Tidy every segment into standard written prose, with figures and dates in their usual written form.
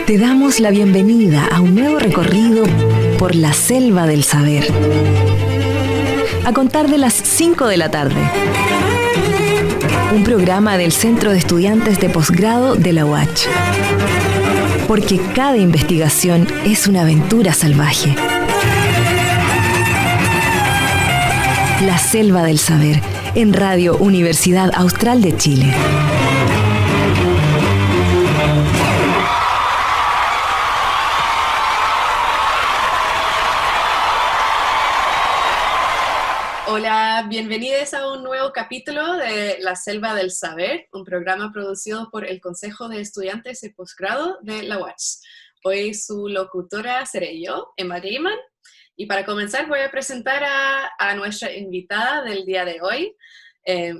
Te damos la bienvenida a un nuevo recorrido por la selva del saber. A contar de las 5 de la tarde. Un programa del Centro de Estudiantes de Posgrado de la UACH. Porque cada investigación es una aventura salvaje. La selva del saber, en Radio Universidad Austral de Chile. Hola, bienvenidos a un nuevo capítulo de La Selva del Saber, un programa producido por el Consejo de Estudiantes de Posgrado de la UACH. Hoy su locutora seré yo, Emma Gaiman, y para comenzar voy a presentar a nuestra invitada del día de hoy.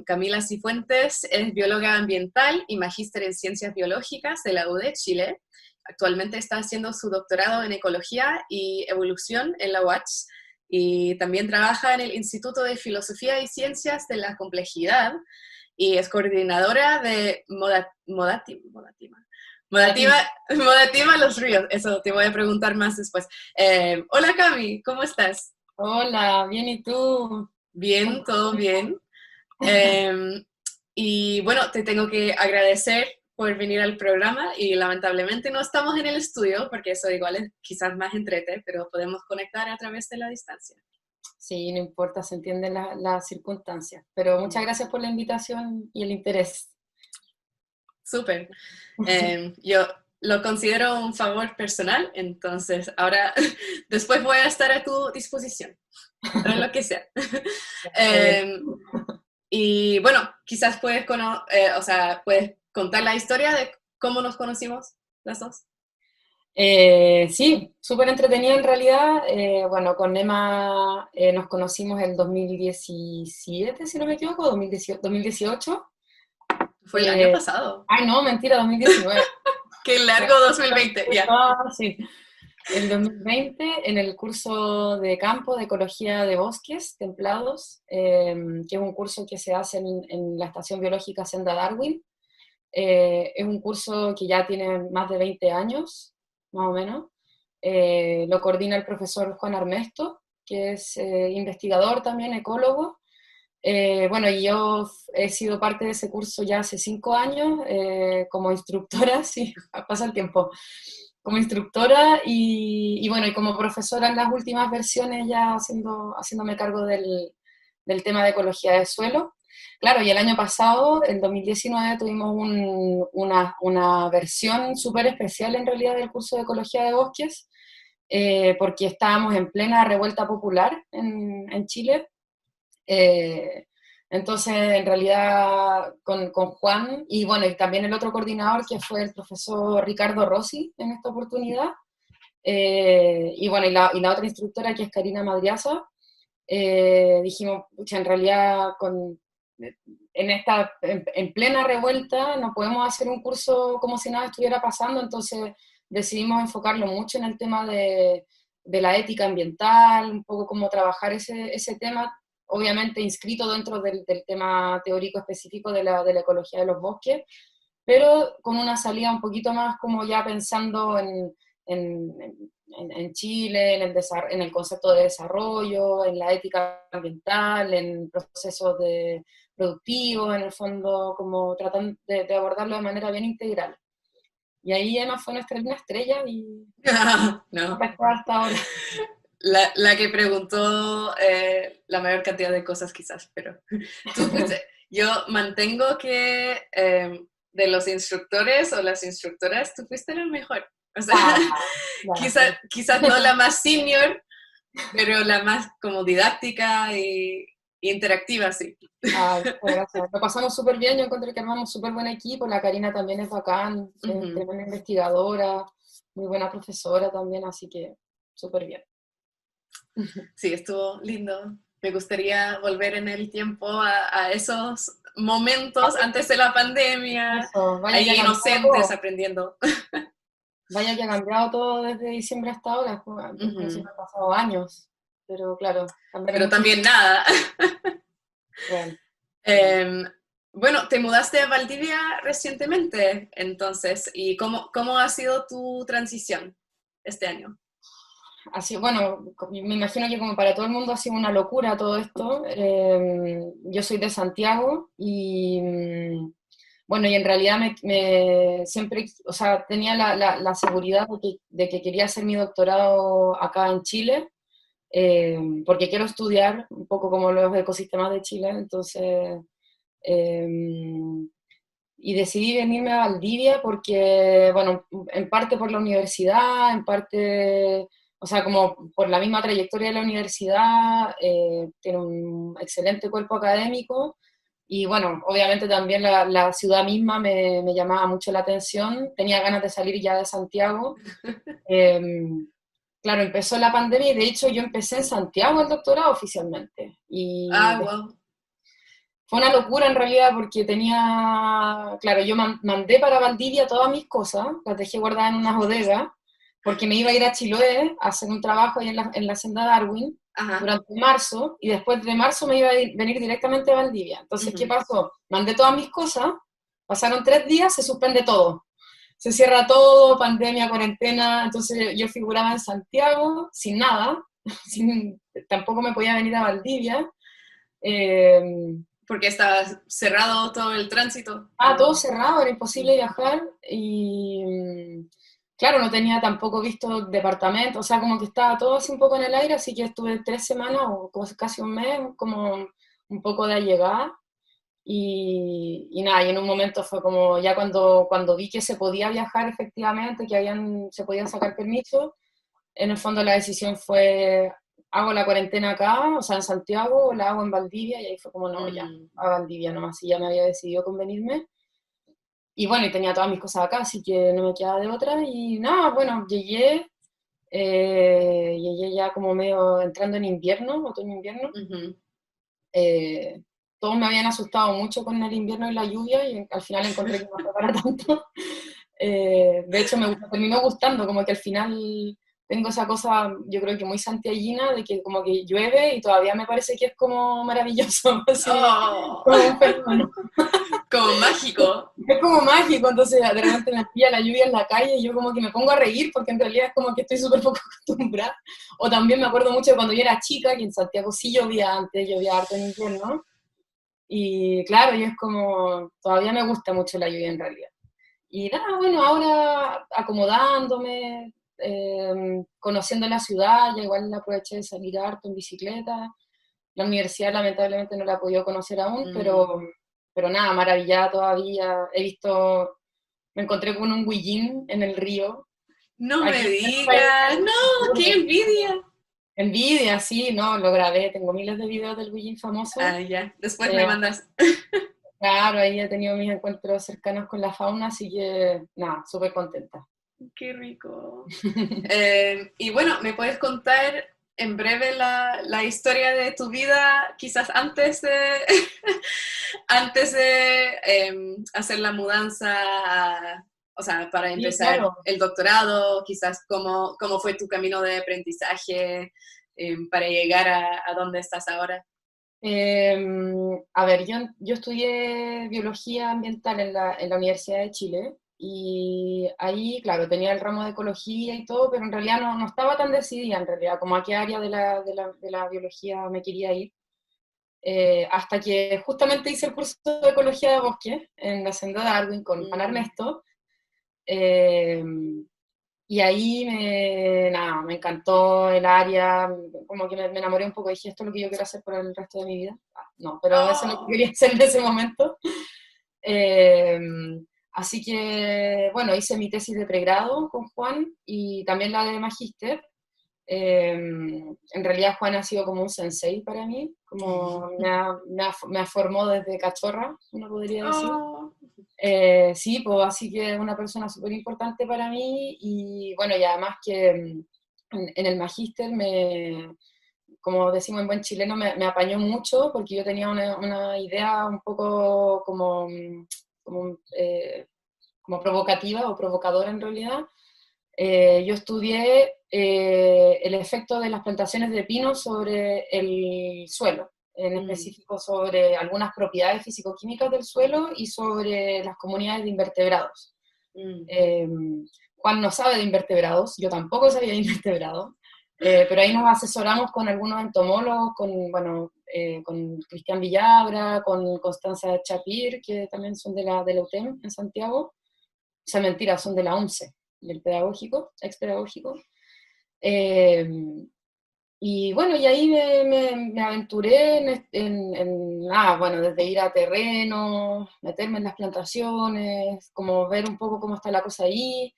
Camila Cifuentes es bióloga ambiental y magíster en ciencias biológicas de la U de Chile. Actualmente está haciendo su doctorado en ecología y evolución en la UACH, y también trabaja en el Instituto de Filosofía y Ciencias de la Complejidad y es coordinadora de Modatima Los Ríos. Eso te voy a preguntar más después. Hola Cami, ¿cómo estás? Hola, bien, ¿y tú? Bien, todo bien. Y bueno, te tengo que agradecer por venir al programa y lamentablemente no estamos en el estudio porque eso igual es quizás más entrete, pero podemos conectar a través de la distancia. Sí, no importa, se entienden las circunstancias, pero muchas gracias por la invitación y el interés. Súper. Yo lo considero un favor personal, entonces ahora después voy a estar a tu disposición para lo que sea. Y bueno, quizás puedes contar la historia de cómo nos conocimos las dos. Sí, súper entretenido en realidad. Bueno, con Emma nos conocimos el 2017, si no me equivoco, 2018. Fue el año pasado. Ay, no, mentira, 2019. Qué largo 2020, ya. Sí. El 2020 en el curso de campo de ecología de bosques templados, que es un curso que se hace en la Estación Biológica Senda Darwin. Es un curso que ya tiene más de 20 años, más o menos. Lo coordina el profesor Juan Armesto, que es investigador también, ecólogo. Bueno, y yo he sido parte de ese curso ya hace 5 años, como instructora, sí, pasa el tiempo, como instructora y bueno, y como profesora en las últimas versiones ya haciéndome cargo del tema de ecología de suelo. Claro, y el año pasado, en 2019, tuvimos una versión súper especial en realidad del curso de ecología de bosques, porque estábamos en plena revuelta popular en Chile. Entonces, en realidad, con Juan, y bueno, y también el otro coordinador, que fue el profesor Ricardo Rossi, en esta oportunidad, y bueno, y la otra instructora, que es Karina Madriaza, dijimos, pucha, en realidad, en plena revuelta, no podemos hacer un curso como si nada estuviera pasando, entonces decidimos enfocarlo mucho en el tema de la ética ambiental, un poco cómo trabajar ese tema, obviamente inscrito dentro del tema teórico específico de la ecología de los bosques, pero con una salida un poquito más como ya pensando en, en Chile, en el concepto de desarrollo, en la ética ambiental, en procesos productivos, en el fondo, como tratando de abordarlo de manera bien integral. Y ahí Emma fue una estrella y No. hasta ahora. La que preguntó la mayor cantidad de cosas quizás, pero yo mantengo que de los instructores o las instructoras, tú fuiste la mejor. O sea, quizás no la más senior, pero la más como didáctica y interactiva, sí. Gracias. Lo pasamos súper bien, yo encontré que armamos súper buen equipo, la Karina también es bacán, es tremenda investigadora, muy buena profesora también, así que súper bien. Sí, estuvo lindo. Me gustaría volver en el tiempo a esos momentos antes de la pandemia, Eso, ahí inocentes aprendiendo. Vaya que ha cambiado todo desde diciembre hasta ahora, como si me han pasado años, pero claro, pero también nada. Bueno. Bueno, te mudaste a Valdivia recientemente, entonces, ¿y cómo ha sido tu transición este año? Así, bueno, me imagino que como para todo el mundo ha sido una locura todo esto. Yo soy de Santiago y, bueno, y en realidad siempre, o sea, tenía la seguridad de que quería hacer mi doctorado acá en Chile, porque quiero estudiar un poco como los ecosistemas de Chile, entonces, eh, y decidí venirme a Valdivia porque, bueno, en parte por la universidad, en parte, o sea, como por la misma trayectoria de la universidad, tiene un excelente cuerpo académico y, bueno, obviamente también la ciudad misma me llamaba mucho la atención, tenía ganas de salir ya de Santiago. Eh, claro, empezó la pandemia y de hecho yo empecé en Santiago el doctorado oficialmente y Ah, wow. fue una locura en realidad porque tenía, claro, yo mandé para Valdivia todas mis cosas, las dejé guardadas en una bodega, porque me iba a ir a Chiloé a hacer un trabajo ahí en la senda Darwin Ajá. durante marzo, y después de marzo me iba a venir directamente a Valdivia. Entonces, ¿qué Ujú. pasó? Mandé todas mis cosas, pasaron 3 días, se suspende todo. Se cierra todo, pandemia, cuarentena, entonces yo figuraba en Santiago sin nada, tampoco me podía venir a Valdivia. Eh, Porque estaba cerrado todo el tránsito. Todo cerrado, era imposible viajar y claro, no tenía tampoco visto departamento, o sea, como que estaba todo así un poco en el aire, así que estuve 3 semanas o casi un mes, como un poco de allegada y nada, y en un momento fue como ya cuando vi que se podía viajar efectivamente, que se podían sacar permisos, en el fondo la decisión fue, hago la cuarentena acá, o sea, en Santiago, o la hago en Valdivia, y ahí fue como, no, ya, Mm. a Valdivia nomás, y ya me había decidido con venirme. Y bueno, y tenía todas mis cosas acá, así que no me quedaba de otra. Y nada, bueno, llegué ya como medio entrando en invierno, otoño-invierno. Ujú. Eh, Todos me habían asustado mucho con el invierno y la lluvia, y al final encontré que no fue para tanto. De hecho, me terminó gustando, como que al final tengo esa cosa, yo creo que muy santiaguina, de que como que llueve y todavía me parece que es como maravilloso, así Oh, como un fenómeno. como mágico. Es como mágico, entonces de repente me pilla la lluvia en la calle y yo como que me pongo a reír porque en realidad es como que estoy súper poco acostumbrada. O también me acuerdo mucho de cuando yo era chica, que en Santiago sí llovía antes, llovía harto en invierno. Y claro, yo es como, todavía me gusta mucho la lluvia en realidad. Y nada, bueno, ahora acomodándome, conociendo la ciudad, ya igual aproveché de salir harto en bicicleta. La universidad lamentablemente no la he podido conocer aún, Mm. pero nada, maravillada todavía. He visto, me encontré con un guillín en el río. No me Aquí en el país, digas, no, qué envidia. envidia, sí, no, lo grabé, tengo miles de videos del guillín famoso. Ah, ya, después me Eh, mandas. claro, ahí he tenido mis encuentros cercanos con la fauna, así que nada, súper contenta. Qué rico. Y bueno, ¿me puedes contar en breve la historia de tu vida, quizás antes de, antes de hacer la mudanza, o sea, para Sí, empezar claro. el doctorado, quizás cómo fue tu camino de aprendizaje para llegar a donde estás ahora? A ver, yo estudié biología ambiental en la Universidad de Chile y ahí, claro, tenía el ramo de ecología y todo, pero en realidad no estaba tan decidida en realidad como a qué área de la biología me quería ir. Hasta que justamente hice el curso de ecología de bosque en la Senda Darwin con Juan Mm. Ernesto. eh, y ahí nada, me encantó el área, como que me enamoré un poco, dije, esto es lo que yo quiero hacer por el resto de mi vida. No, pero eso es lo que Oh. quería hacer en ese momento. Eh, Así que, bueno, hice mi tesis de pregrado con Juan y también la de magíster. En realidad Juan ha sido como un sensei para mí, como me formó desde cachorra, uno podría decir. Oh. Sí, pues así que es una persona súper importante para mí y bueno, y además que en el magíster como decimos en buen chileno, me apañó mucho porque yo tenía una idea un poco como, como provocativa o provocadora en realidad. Yo estudié el efecto de las plantaciones de pino sobre el suelo. en específico sobre algunas propiedades físico-químicas del suelo y sobre las comunidades de invertebrados. Juan no sabe de invertebrados, yo tampoco sabía de invertebrados, pero ahí nos asesoramos con algunos entomólogos, con Cristian Villabra, con Constanza Chapir, que también son de la UTEM en Santiago. O sea, mentira, son de la ONCE, del pedagógico, ex pedagógico. Y bueno, y ahí me aventuré desde ir a terreno, meterme en las plantaciones, como ver un poco cómo está la cosa ahí.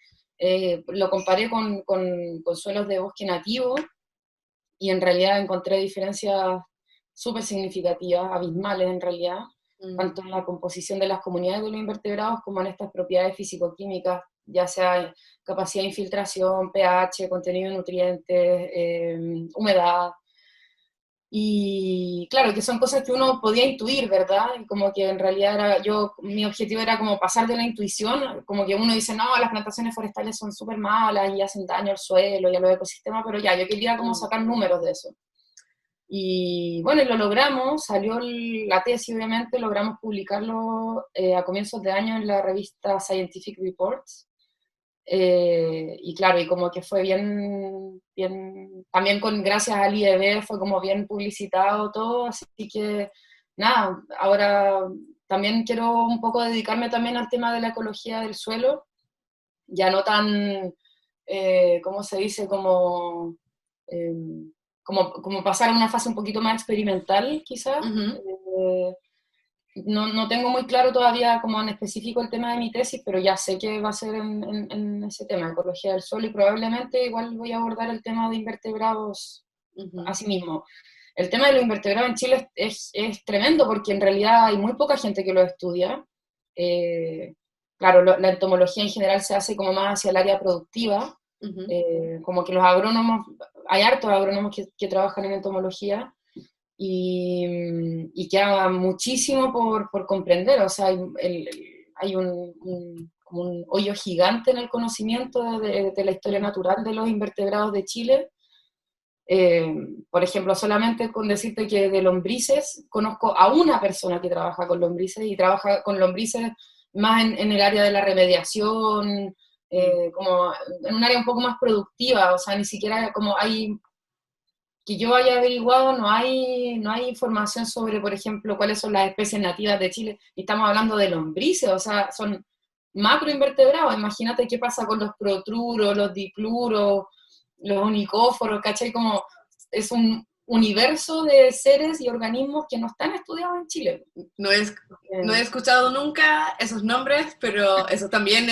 Lo comparé con suelos de bosque nativo y en realidad encontré diferencias súper significativas, abismales en realidad, tanto en la composición de las comunidades de los invertebrados como en estas propiedades físico-químicas, ya sea capacidad de infiltración, pH, contenido de nutrientes, humedad. Y claro, que son cosas que uno podía intuir, ¿verdad? Y como que en realidad mi objetivo era como pasar de la intuición, como que uno dice, no, las plantaciones forestales son súper malas y hacen daño al suelo y a los ecosistemas, pero ya, yo quería como sacar números de eso. Y bueno, y lo logramos, salió la tesis obviamente, logramos publicarlo a comienzos de año en la revista Scientific Reports. Y claro, y como que fue bien, también gracias al IEB fue como bien publicitado todo, así que nada, ahora también quiero un poco dedicarme también al tema de la ecología del suelo, ya no tan, ¿cómo se dice? Como pasar a una fase un poquito más experimental, quizás. No tengo muy claro todavía como en específico el tema de mi tesis, pero ya sé que va a ser en ese tema, ecología del suelo, y probablemente igual voy a abordar el tema de invertebrados así mismo. El tema de los invertebrados en Chile es tremendo porque en realidad hay muy poca gente que lo estudia. Claro, la entomología en general se hace como más hacia el área productiva, como que los agrónomos, hay hartos agrónomos que trabajan en entomología, y queda muchísimo por comprender, o sea, hay como un hoyo gigante en el conocimiento de la historia natural de los invertebrados de Chile. Por ejemplo, solamente con decirte que de lombrices, conozco a una persona que trabaja con lombrices, y trabaja con lombrices más en el área de la remediación, como en un área un poco más productiva, o sea, ni siquiera como que yo haya averiguado, no hay información sobre, por ejemplo, cuáles son las especies nativas de Chile, y estamos hablando de lombrices, o sea, son macroinvertebrados. Imagínate qué pasa con los protruros, los dipluros, los onicóforos, ¿cachai? Como es un universo de seres y organismos que no están estudiados en Chile. No he escuchado nunca esos nombres, pero eso también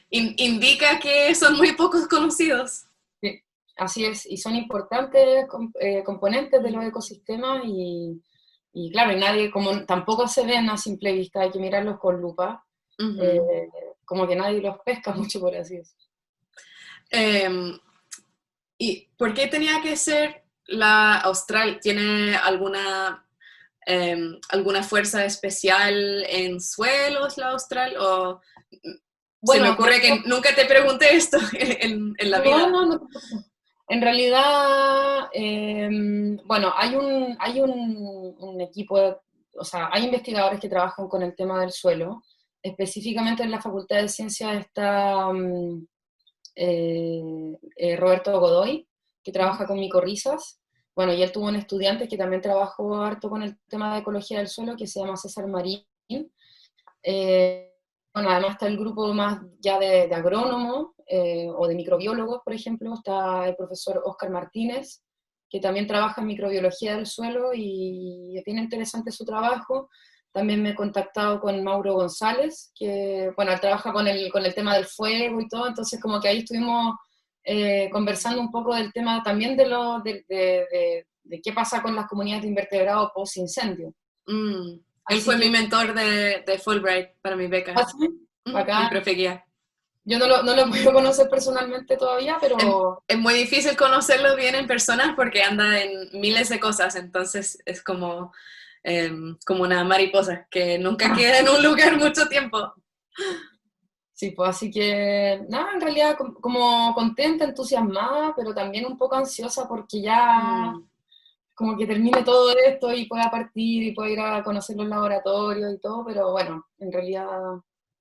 indica que son muy pocos conocidos. Sí, así es, y son importantes componentes de los ecosistemas, y claro, y nadie, como tampoco se ven a simple vista, hay que mirarlos con lupa, como que nadie los pesca mucho, por así decirlo. ¿Y por qué tenía que ser la austral? ¿Tiene alguna fuerza especial en suelos la austral? O se me ocurre que nunca te pregunté esto en la vida. No. En realidad, bueno, hay un equipo, o sea, hay investigadores que trabajan con el tema del suelo. Específicamente en la Facultad de Ciencias está Roberto Godoy, que trabaja con micorrizas. Bueno, y él tuvo un estudiante que también trabajó harto con el tema de ecología del suelo, que se llama César Marín. Bueno, además está el grupo más ya de agrónomos o de microbiólogos, por ejemplo. Está el profesor Óscar Martínez, que también trabaja en microbiología del suelo y es bien interesante su trabajo. También me he contactado con Mauro González, que, bueno, él trabaja con el tema del fuego y todo, entonces como que ahí estuvimos conversando un poco del tema también de qué pasa con las comunidades de invertebrados post-incendio. Él fue mi mentor de Fulbright para mi beca. ¿Ah, sí? Mi profe guía. Yo no lo he podido conocer personalmente todavía, pero... Es muy difícil conocerlo bien en persona porque anda en miles de cosas, entonces es como una mariposa que nunca queda en un lugar mucho tiempo. Sí, pues así que, nada, en realidad como contenta, entusiasmada, pero también un poco ansiosa porque ya como que termine todo esto y pueda partir y pueda ir a conocer los laboratorios y todo, pero bueno, en realidad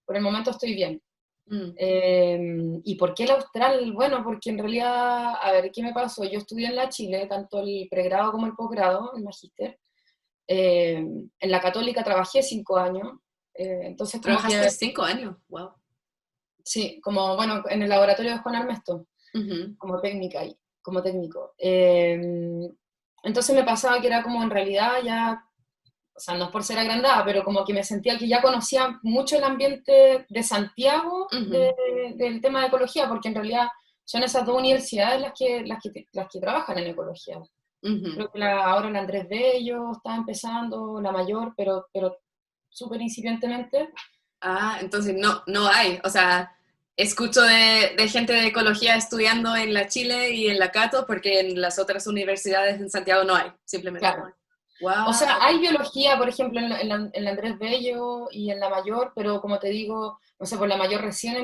por el momento estoy bien. ¿Y por qué el austral? Bueno, porque en realidad, a ver, ¿qué me pasó? Yo estudié en la Chile, tanto el pregrado como el posgrado, el magíster. En la Católica trabajé 5 años, entonces como ¿Trabajaste que, 5 años? Wow. sí, como, bueno, en el laboratorio de Juan Armesto, Ujú. como técnica ahí, como técnico. Entonces me pasaba que era como en realidad ya, o sea, no es por ser agrandada, pero como que me sentía que ya conocía mucho el ambiente de Santiago Ujú. del tema de ecología, porque en realidad son esas dos universidades las que trabajan en ecología. Ujú. Creo que ahora la Andrés Bello está empezando, la mayor, pero súper incipientemente. Ah, entonces no hay, o sea, escucho de gente de ecología estudiando en la Chile y en la Cato, porque en las otras universidades en Santiago no hay, simplemente no Claro. hay. O Wow, sea, ok. hay biología, por ejemplo, en la Andrés Bello y en la mayor, pero como te digo, no sé, por la mayor recién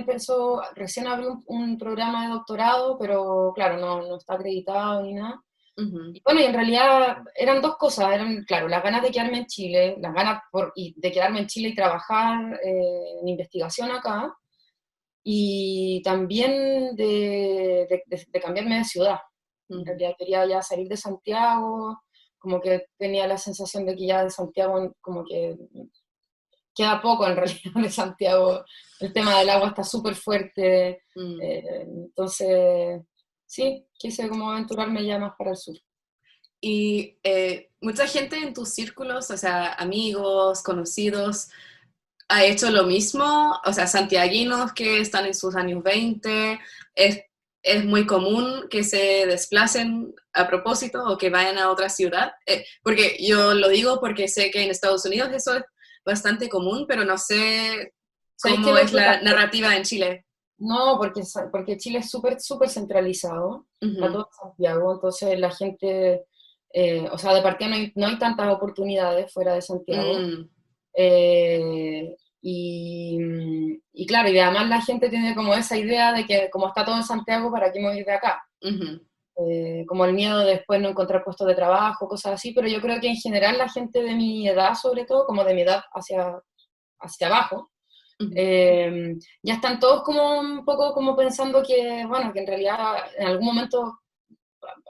abrió un programa de doctorado, pero claro, no está acreditado ni nada. Ujú. Y bueno, y en realidad eran dos cosas, eran, claro, las ganas de quedarme en Chile, las ganas de quedarme en Chile y trabajar en investigación acá, y también de cambiarme de ciudad. En Ujú. realidad quería ya salir de Santiago, como que tenía la sensación de que ya de Santiago como que queda poco en realidad de Santiago, el tema del agua está súper fuerte, Mm. entonces sí, quise como aventurarme ya más para el sur. Y mucha gente en tus círculos, o sea, amigos, conocidos, ha hecho lo mismo, o sea, santiaguinos que están en sus años 20, es muy común que se desplacen a propósito o que vayan a otra ciudad, porque yo lo digo porque sé que en Estados Unidos eso es bastante común, pero no sé ¿Sabéis que cómo lo es que la narrativa en Chile. No, porque Chile es súper, súper centralizado, está Ujú. todo en Santiago, entonces la gente, o sea, de partida no hay tantas oportunidades fuera de Santiago. Mm. Y claro, y además la gente tiene como esa idea de que como está todo en Santiago, ¿para qué me voy de acá? Ujú. Como el miedo de después no encontrar puestos de trabajo, cosas así, pero yo creo que en general la gente de mi edad, sobre todo, como de mi edad hacia abajo, Ujú. ya están todos como un poco como pensando que, bueno, que en realidad en algún momento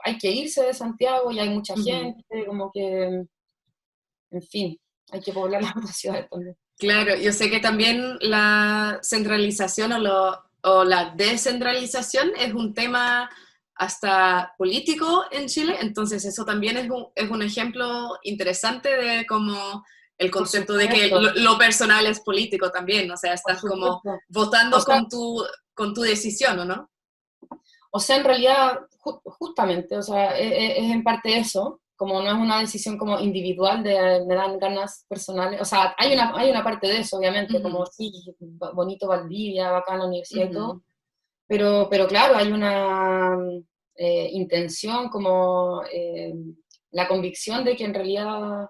hay que irse de Santiago y hay mucha Ujú. gente, como que, en fin, hay que poblar las otras ciudades también. Claro, yo sé que también la centralización o la descentralización es un tema hasta político en Chile, entonces eso también es un ejemplo interesante de cómo el Por concepto de que supuesto, lo personal es político también, o sea, por estás como supuesto. O votando sea, con tu decisión, ¿o no? en realidad, justamente, o sea, es en parte eso, como no es una decisión como individual de me dan ganas personales, o sea, hay una parte de eso, obviamente, como Ujú. sí, bonito Valdivia, bacán la universidad y todo, Ujú. pero claro, hay una intención, como la convicción de que en realidad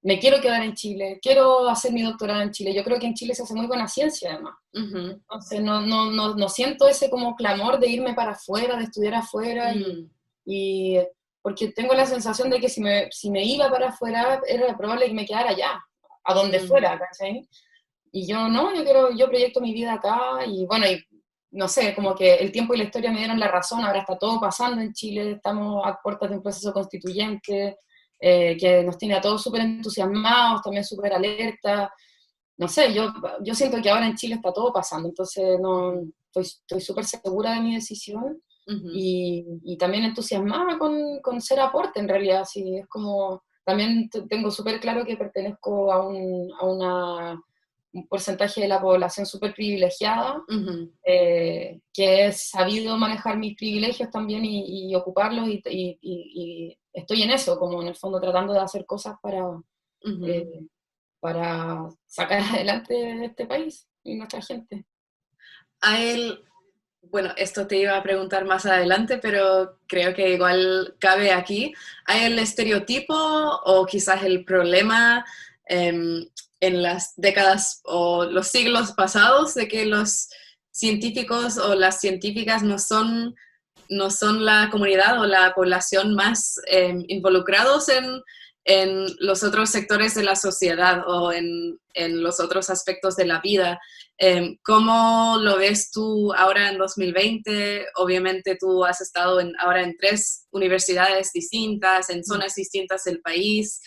me quiero quedar en Chile, quiero hacer mi doctorado en Chile. Yo creo que en Chile se hace muy buena ciencia, además. Ujú. Entonces, no siento ese como clamor de irme para afuera, de estudiar afuera, Mm. y porque tengo la sensación de que si me iba para afuera, era probable que me quedara allá, a donde Mm. fuera, ¿cachai? Y yo no, yo proyecto mi vida acá y bueno, y no sé, como que el tiempo y la historia me dieron la razón, ahora está todo pasando en Chile, estamos a puertas de un proceso constituyente que nos tiene a todos súper entusiasmados, también súper alerta. No sé, yo siento que ahora en Chile está todo pasando, entonces no, Ujú. estoy súper segura de mi decisión Ujú. y también entusiasmada con ser aporte en realidad, sí, es como, también tengo súper claro que pertenezco a un porcentaje de la población súper privilegiada, Ujú. que he sabido manejar mis privilegios también y ocuparlos y estoy en eso, como en el fondo tratando de hacer cosas Ujú. eh, para sacar adelante este país y nuestra gente. A él, bueno, esto te iba a preguntar más adelante, pero creo que igual cabe aquí. ¿Hay el estereotipo o quizás el problema en las décadas o los siglos pasados de que los científicos o las científicas no son no son la comunidad o la población más involucrados en los otros sectores de la sociedad o en los otros aspectos de la vida. ¿Cómo lo ves tú ahora en 2020? Obviamente tú has estado ahora en 3 universidades distintas, en zonas distintas del país.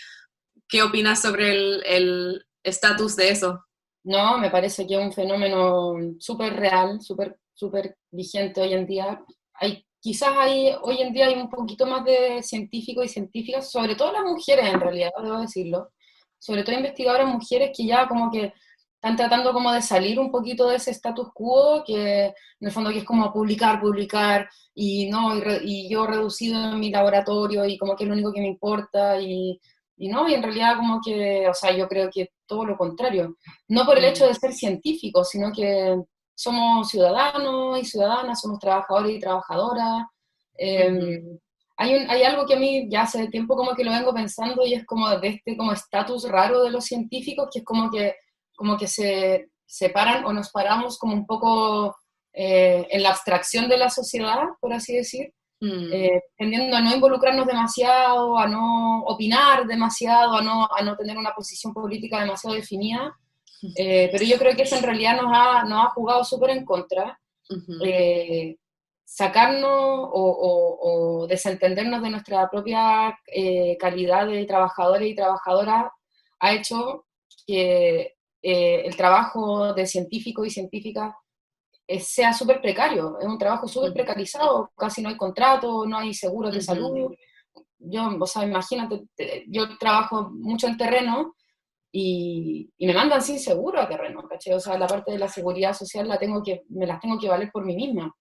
¿Qué opinas sobre el estatus de eso? No, me parece que es un fenómeno súper real, súper vigente hoy en día. Hoy en día hay un poquito más de científicos y científicas, sobre todo las mujeres en realidad, debo decirlo, sobre todo investigadoras mujeres que ya como que están tratando como de salir un poquito de ese status quo, que en el fondo que es como publicar, y no, y yo reducido en mi laboratorio, y como que es lo único que me importa, y no, y en realidad como que, o sea, yo creo que todo lo contrario. No por el hecho de ser científicos, sino que somos ciudadanos y ciudadanas, somos trabajadores y trabajadoras. Hay algo que a mí ya hace tiempo como que lo vengo pensando y es como de este como estatus raro de los científicos, que es como que se separan o nos paramos como un poco en la abstracción de la sociedad, por así decir, tendiendo a no involucrarnos demasiado, a no opinar demasiado, a no tener una posición política demasiado definida. Pero yo creo que eso en realidad nos ha jugado súper en contra. Sacarnos o desentendernos de nuestra propia calidad de trabajadores y trabajadoras ha hecho que el trabajo de científico y científica sea súper precario, es un trabajo súper precarizado, casi no hay contrato, no hay seguros de salud. Yo, o sea, imagínate, yo trabajo mucho en terreno y me mandan sin seguro a terreno, ¿cachai? O sea, la parte de la seguridad social me las tengo que valer por mí misma.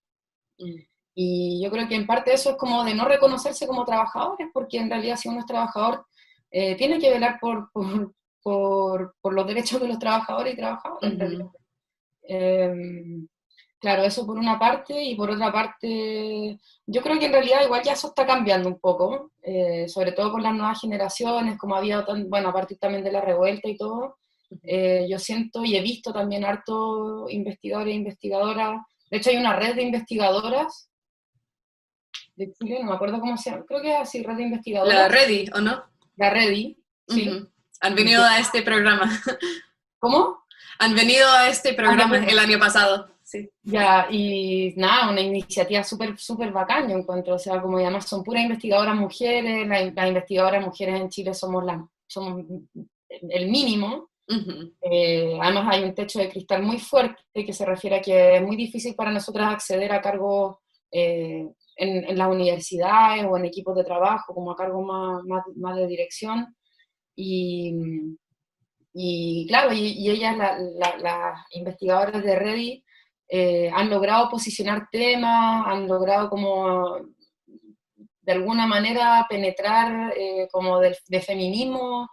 Y yo creo que en parte eso es como de no reconocerse como trabajadores, porque en realidad si uno es trabajador, tiene que velar por los derechos de los trabajadores y trabajadoras, en realidad. Claro, eso por una parte, y por otra parte, yo creo que en realidad igual ya eso está cambiando un poco, sobre todo con las nuevas generaciones, como había, bueno, a partir también de la revuelta y todo, yo siento y he visto también harto investigadores e investigadoras, de hecho hay una red de investigadoras de Chile, no me acuerdo cómo se llama, creo que es así, red de La investigadoras, Ready, ¿o no? la REDI, sí. Han venido a este programa. ¿Cómo? Han venido a este programa el año pasado. Sí. Ya, y nada, una iniciativa súper bacán, yo encuentro, o sea, como además son puras investigadoras mujeres, las investigadoras mujeres en Chile somos el mínimo. Además hay un techo de cristal muy fuerte que se refiere a que es muy difícil para nosotras acceder a cargos en las universidades o en equipos de trabajo, como a cargos más de dirección. Y claro, y ellas, las investigadoras de Ready, han logrado posicionar temas, han logrado como de alguna manera penetrar como de feminismo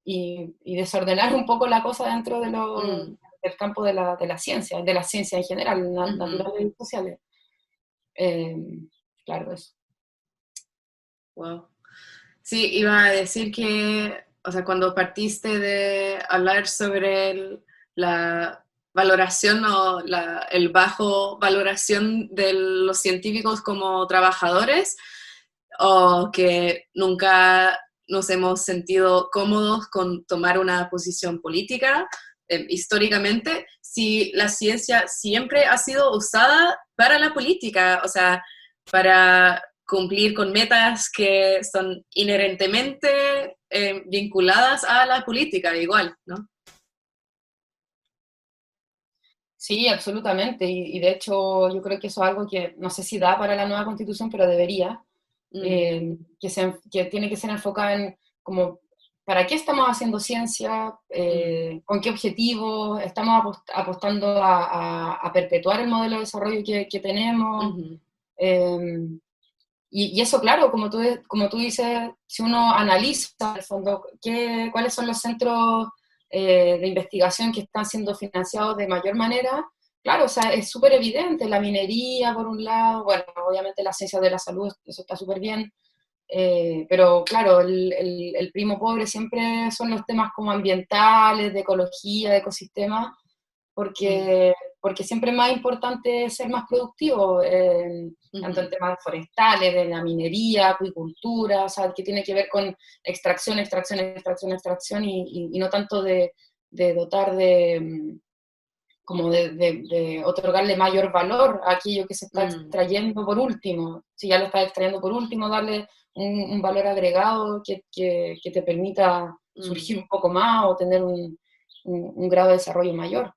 y desordenar un poco la cosa dentro del campo de la ciencia en general, naturales y sociales. Claro, eso. Wow. Sí, iba a decir que, o sea, cuando partiste de hablar sobre la valoración o el bajo valoración de los científicos como trabajadores, o que nunca nos hemos sentido cómodos con tomar una posición política, históricamente, si la ciencia siempre ha sido usada para la política, o sea, para cumplir con metas que son inherentemente vinculadas a la política, igual, ¿no? Sí, absolutamente. Y de hecho yo creo que eso es algo que no sé si da para la nueva constitución, pero debería, que tiene que ser enfocada en como, ¿para qué estamos haciendo ciencia? ¿Con qué objetivo? ¿Estamos apostando a perpetuar el modelo de desarrollo que tenemos? Y eso, claro, como tú dices, si uno analiza al fondo cuáles son los centros de investigación que están siendo financiados de mayor manera, claro, o sea, es súper evidente, la minería por un lado, bueno, obviamente la ciencia de la salud, eso está súper bien, pero claro, el primo pobre siempre son los temas como ambientales, de ecología, de ecosistemas, porque porque siempre es más importante ser más productivo, tanto en temas forestales, de la minería, acuicultura, o sea, que tiene que ver con extracción, y no tanto de dotar como de otorgarle mayor valor a aquello que se está extrayendo por último. Si ya lo estás extrayendo por último, darle un valor agregado que te permita surgir un poco más o tener un grado de desarrollo mayor.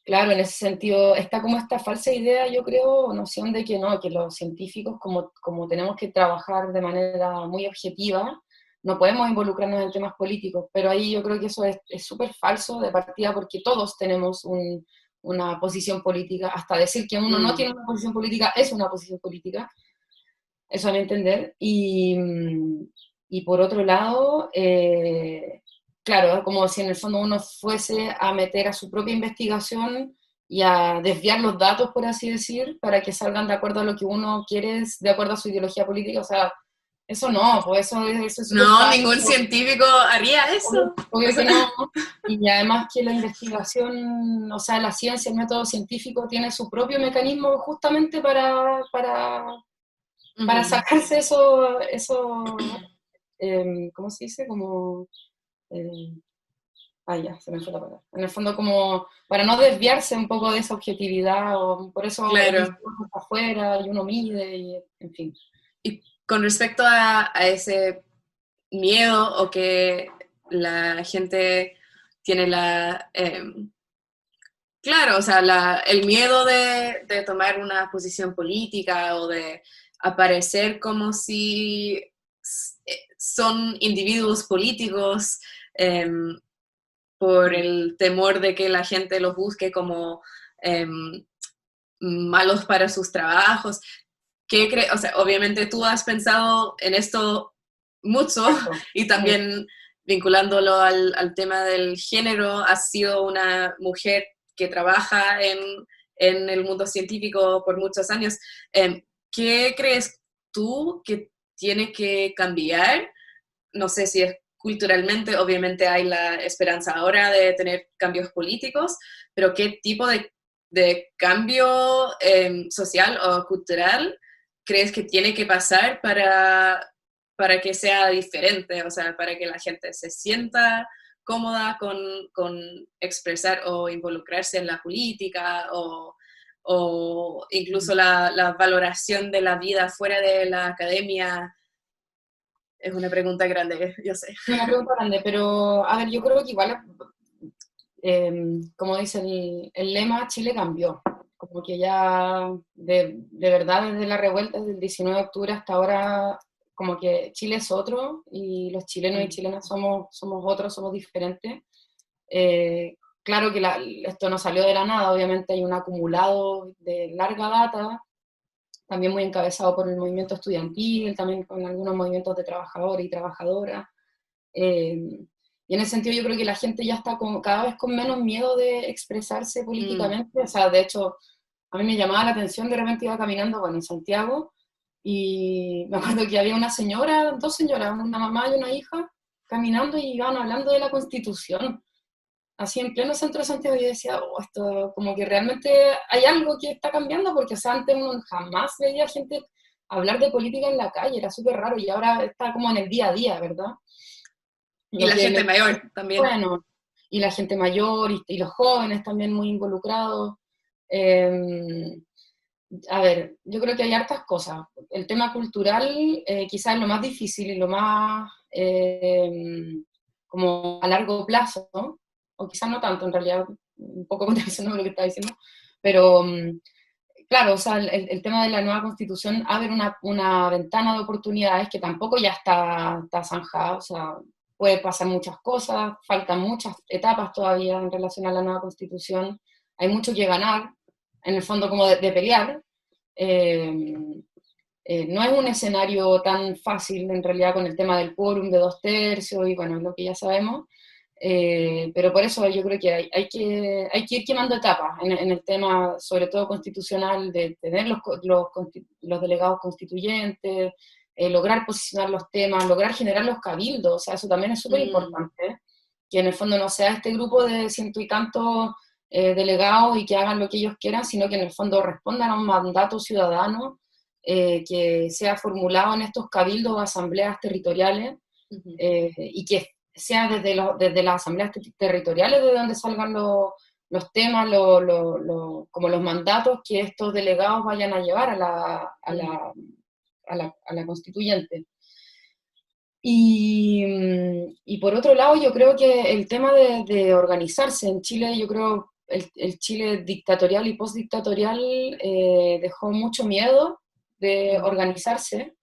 Claro, en ese sentido está como esta falsa idea, yo creo, o noción de que no, que los científicos, como tenemos que trabajar de manera muy objetiva, no podemos involucrarnos en temas políticos, pero ahí yo creo que eso es súper falso de partida, porque todos tenemos una posición política. Hasta decir que uno no tiene una posición política es una posición política, eso a mi entender. Y por otro lado, claro, como si en el fondo uno fuese a meter a su propia investigación y a desviar los datos, por así decir, para que salgan de acuerdo a lo que uno quiere, de acuerdo a su ideología política. O sea, eso no, pues eso es súper No, falso. ningún científico haría eso. Obvio que no. Y además que la investigación, o sea, la ciencia, el método científico tiene su propio mecanismo justamente para sacarse eso ¿cómo se dice? Como... ya, se me fue la palabra. En el fondo, como para no desviarse un poco de esa objetividad, o por eso Claro. afuera y uno mide, y, en fin. Y con respecto a ese miedo o que la gente tiene claro, o sea, el miedo de tomar una posición política o de aparecer como si son individuos políticos, por el temor de que la gente los busque como malos para sus trabajos. O sea, obviamente tú has pensado en esto mucho y también vinculándolo al tema del género, has sido una mujer que trabaja en el mundo científico por muchos años. ¿Qué crees tú que tiene que cambiar? No sé si es culturalmente, obviamente hay la esperanza ahora de tener cambios políticos, pero ¿qué tipo de cambio social o cultural crees que tiene que pasar para que sea diferente? O sea, para que la gente se sienta cómoda con expresar o involucrarse en la política o incluso la valoración de la vida fuera de la academia. Es una pregunta grande, yo sé. Es una pregunta grande, pero a ver, yo creo que igual, como dice el lema, Chile cambió. Como que ya, de verdad, desde la revuelta, desde el 19 de octubre hasta ahora, como que Chile es otro, y los chilenos y chilenas somos otros, somos diferentes. Claro que esto no salió de la nada, obviamente hay un acumulado de larga data, también muy encabezado por el movimiento estudiantil, también con algunos movimientos de trabajadores y trabajadoras. Y en ese sentido yo creo que la gente ya está cada vez con menos miedo de expresarse políticamente. O sea, de hecho, a mí me llamaba la atención, de repente iba caminando, bueno, en Santiago, y me acuerdo que había dos señoras, una mamá y una hija, caminando y iban hablando de la Constitución, así en pleno centro de Santiago. Y yo decía, esto como que realmente hay algo que está cambiando, porque o sea, antes uno jamás veía gente hablar de política en la calle, era súper raro, y ahora está como en el día a día, ¿verdad? Y la gente mayor también. Bueno, y la gente mayor y los jóvenes también muy involucrados. A ver, yo creo que hay hartas cosas. El tema cultural quizás es lo más difícil y lo más como a largo plazo, ¿no? O quizás no tanto, en realidad, un poco contradiciendo lo que está diciendo, pero claro, o sea, el tema de la nueva constitución abre una ventana de oportunidades que tampoco ya está zanjada, o sea, puede pasar muchas cosas, faltan muchas etapas todavía en relación a la nueva constitución, hay mucho que ganar, en el fondo como de pelear. No es un escenario tan fácil en realidad con el tema del quórum de 2/3 y bueno, lo que ya sabemos, pero por eso yo creo que hay que ir quemando etapas en el tema, sobre todo constitucional, de tener los delegados constituyentes, lograr posicionar los temas, lograr generar los cabildos. O sea, eso también es súper importante, que en el fondo no sea este grupo de ciento y tantos delegados y que hagan lo que ellos quieran, sino que en el fondo respondan a un mandato ciudadano que sea formulado en estos cabildos o asambleas territoriales, y que sea desde las asambleas territoriales de donde salgan los temas, como los mandatos que estos delegados vayan a llevar a la constituyente. Y por otro lado, yo creo que el tema de organizarse en Chile, yo creo el Chile dictatorial y postdictatorial dejó mucho miedo de organizarse,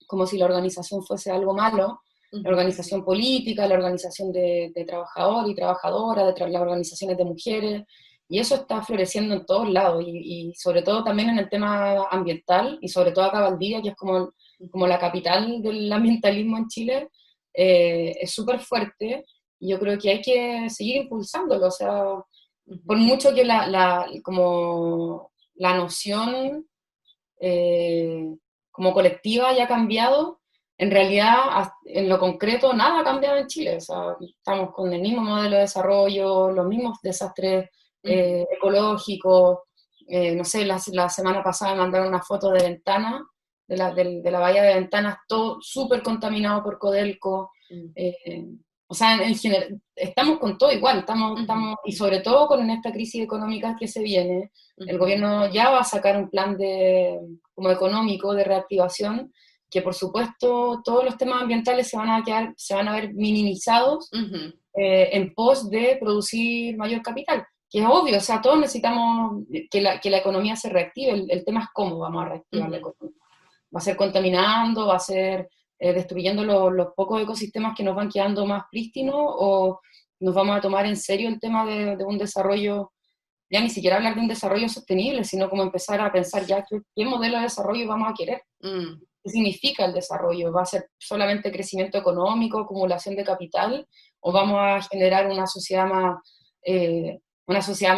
como si la organización fuese algo malo, la organización política, la organización de trabajadores y trabajadoras, las organizaciones de mujeres, y eso está floreciendo en todos lados, y sobre todo también en el tema ambiental, y sobre todo acá Valdivia, que es como la capital del ambientalismo en Chile, es súper fuerte, y yo creo que hay que seguir impulsándolo, o sea, por mucho que como la noción como colectiva haya cambiado, en realidad en lo concreto nada ha cambiado en Chile, o sea, estamos con el mismo modelo de desarrollo, los mismos desastres ecológicos, no sé, la semana pasada me mandaron una foto de Ventana, de la bahía de Ventanas, todo súper contaminado por Codelco, o sea, en general, estamos con todo igual, estamos, y sobre todo con esta crisis económica que se viene, el gobierno ya va a sacar un plan como económico de reactivación, que por supuesto todos los temas ambientales se van a ver minimizados en pos de producir mayor capital, que es obvio, o sea, todos necesitamos que la economía se reactive, el tema es cómo vamos a reactivar la economía. Va a ser contaminando, va a ser destruyendo los pocos ecosistemas que nos van quedando más prístinos, o nos vamos a tomar en serio el tema de un desarrollo, ya ni siquiera hablar de un desarrollo sostenible, sino como empezar a pensar ya qué modelo de desarrollo vamos a querer. ¿Qué significa el desarrollo? ¿Va a ser solamente crecimiento económico, acumulación de capital, o vamos a generar una sociedad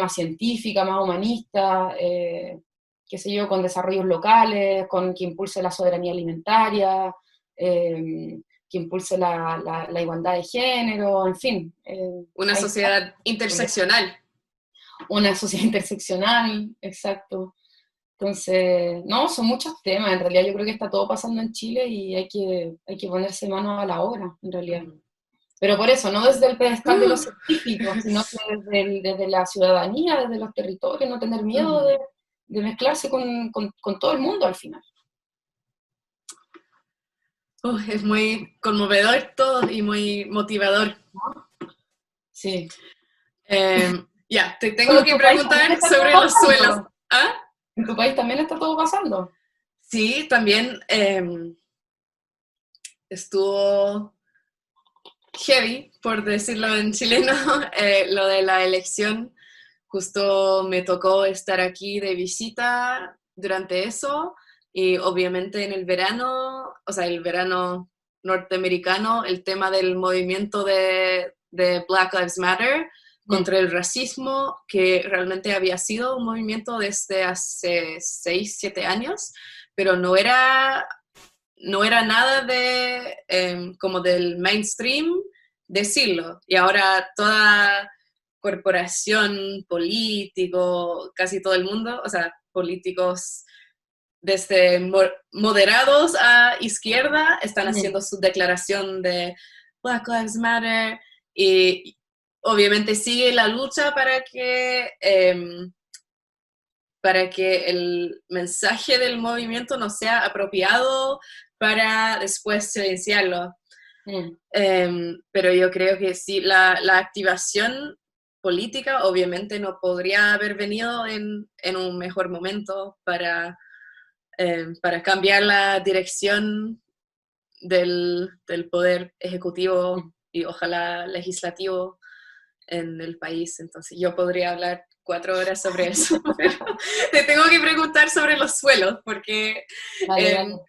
más científica, más humanista, qué sé yo, con desarrollos locales, que impulse la soberanía alimentaria, que impulse la igualdad de género, en fin. Una sociedad interseccional. Una sociedad interseccional, exacto. Entonces, no, son muchos temas, en realidad yo creo que está todo pasando en Chile y hay que ponerse manos a la obra, en realidad. Pero por eso, no desde el pedestal de los científicos, sino que desde la ciudadanía, desde los territorios, no tener miedo de mezclarse con todo el mundo al final. Es muy conmovedor todo y muy motivador. Sí. Ya, te tengo que preguntar sobre los suelos. ¿Ah? ¿En tu país también está todo pasando? Sí, también estuvo heavy, por decirlo en chileno, lo de la elección. Justo me tocó estar aquí de visita durante eso, y obviamente en el verano, o sea, el verano norteamericano, el tema del movimiento de Black Lives Matter contra el racismo, que realmente había sido un movimiento desde hace 6, 7 años, pero no era nada como del mainstream decirlo. Y ahora toda corporación, político, casi todo el mundo, o sea, políticos desde moderados a izquierda están haciendo su declaración de Black Lives Matter, y obviamente sigue la lucha para que el mensaje del movimiento no sea apropiado para después silenciarlo. Pero yo creo que sí, la activación política obviamente no podría haber venido en un mejor momento para cambiar la dirección del poder ejecutivo y ojalá legislativo en el país. Entonces yo podría hablar 4 horas sobre eso, pero te tengo que preguntar sobre los suelos, porque Vale.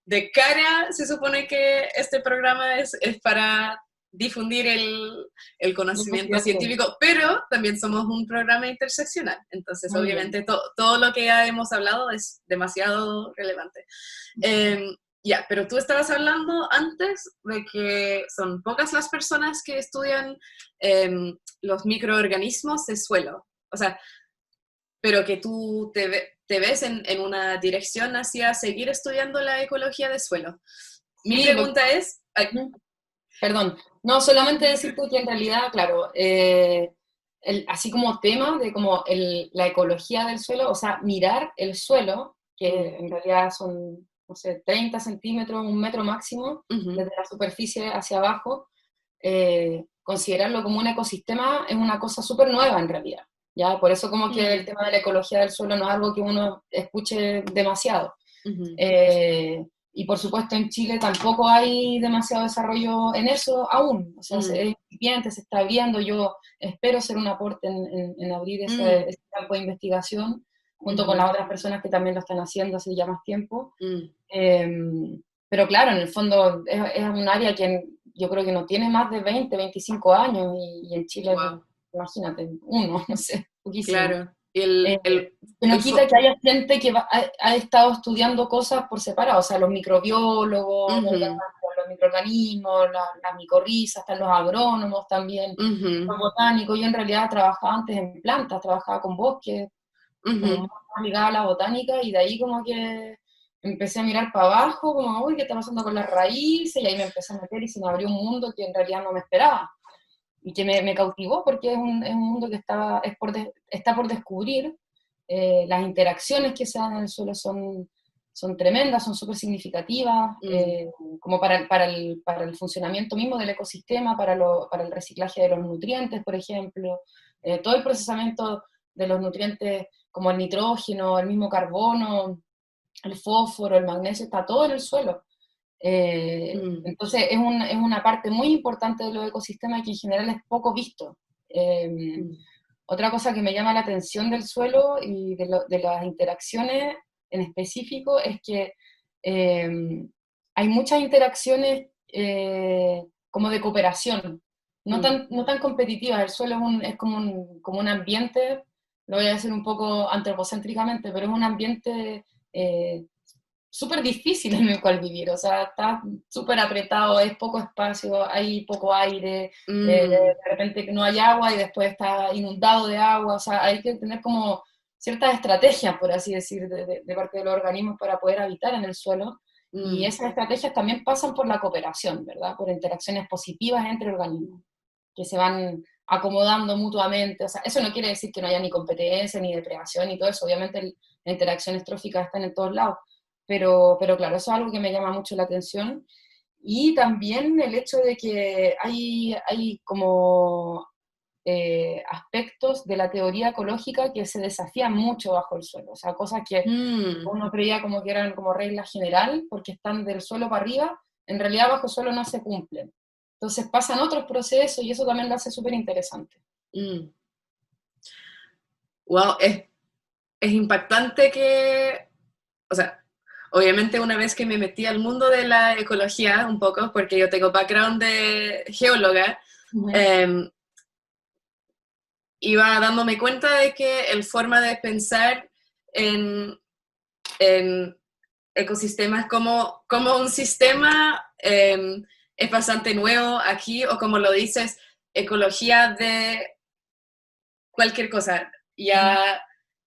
de cara se supone que este programa es para difundir el conocimiento científico, pero también somos un programa interseccional, entonces obviamente todo lo que ya hemos hablado es demasiado relevante. Ya, pero tú estabas hablando antes de que son pocas las personas que estudian los microorganismos de suelo. O sea, pero que tú te ves en una dirección hacia seguir estudiando la ecología de suelo. Mi Sí, pregunta es, ay, perdón, no, solamente decirte que en realidad, claro, así como tema de como la ecología del suelo, o sea, mirar el suelo, que en realidad son, no sé, 30 centímetros, 1 metro máximo, ujú, desde la superficie hacia abajo, considerarlo como un ecosistema es una cosa súper nueva en realidad, ¿ya? Por eso como que el mm, tema de la ecología del suelo no es algo que uno escuche demasiado. ujú, Eh, y por supuesto en Chile tampoco hay demasiado desarrollo en eso aún, o sea, mm, es incipiente, se está abriendo, yo espero ser un aporte en abrir mm, ese campo de investigación, junto con ujú, las otras personas que también lo están haciendo hace ya más tiempo. mm, Eh, pero claro, en el fondo es un área que yo creo que no tiene más de 20, 25 años y en Chile, wow, imagínate, uno, no sé, poquísimo. claro. Y Eh, que no quita que haya gente que ha estado estudiando cosas por separado, o sea, los microbiólogos, ¿verdad? ujú, Los microorganismos, las micorrizas, están los agrónomos también, ujú, los botánicos. Yo en realidad trabajaba antes en plantas, trabajaba con bosques, como ujú, más ligada a la botánica, y de ahí como que empecé a mirar para abajo, como, uy, ¿qué está pasando con las raíces? Y ahí me empecé a meter y se me abrió un mundo que en realidad no me esperaba y que me cautivó porque es un mundo que está por descubrir. Las interacciones que se dan en el suelo son tremendas, son súper significativas, mm, como para el funcionamiento mismo del ecosistema, para el reciclaje de los nutrientes, por ejemplo, todo el procesamiento de los nutrientes como el nitrógeno, el mismo carbono, el fósforo, el magnesio, está todo en el suelo. mm, Entonces es una parte muy importante de los ecosistemas que en general es poco visto. Eh, mm, Otra cosa que me llama la atención del suelo y de las interacciones en específico es que hay muchas interacciones como de cooperación, mm, no tan competitivas. El suelo es como un ambiente, lo voy a decir un poco antropocéntricamente, pero es un ambiente súper difícil en el cual vivir, o sea, está súper apretado, es poco espacio, hay poco aire, mm, de repente que no hay agua y después está inundado de agua, o sea, hay que tener como ciertas estrategias, por así decir, de parte de los organismos para poder habitar en el suelo, y mm, esas estrategias también pasan por la cooperación, ¿verdad? Por interacciones positivas entre organismos, que se van acomodando mutuamente, o sea, eso no quiere decir que no haya ni competencia, ni depredación, ni todo eso, obviamente la interacción estrófica está en todos lados, pero claro, eso es algo que me llama mucho la atención. Y también el hecho de que hay como aspectos de la teoría ecológica que se desafían mucho bajo el suelo, o sea, cosas que mm. uno creía como que eran como regla general, porque están del suelo para arriba, en realidad bajo el suelo no se cumplen. Entonces pasan otros procesos y eso también lo hace súper interesante. Mm. Wow, es impactante que, o sea, obviamente una vez que me metí al mundo de la ecología un poco, porque yo tengo background de geóloga, Ujú. eh, iba dándome cuenta de que el forma de pensar en, en ecosistemas como un sistema es bastante nuevo aquí, o como lo dices, ecología de cualquier cosa. Ujú.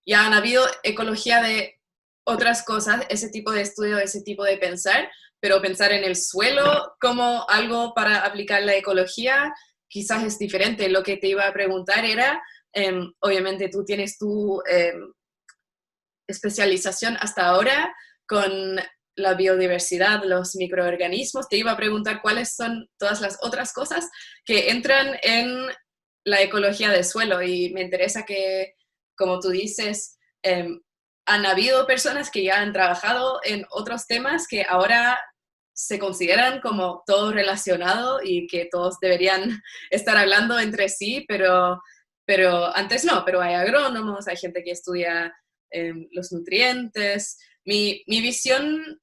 Ya han habido ecología de otras cosas, ese tipo de estudio, ese tipo de pensar, pero pensar en el suelo como algo para aplicar la ecología quizás es diferente. Lo que te iba a preguntar era, obviamente tú tienes tu especialización hasta ahora con la biodiversidad, los microorganismos. Te iba a preguntar cuáles son todas las otras cosas que entran en la ecología del suelo y me interesa que, como tú dices, han habido personas que ya han trabajado en otros temas que ahora se consideran como todo relacionado y que todos deberían estar hablando entre sí, pero antes no, pero hay agrónomos, hay gente que estudia los nutrientes. Mi visión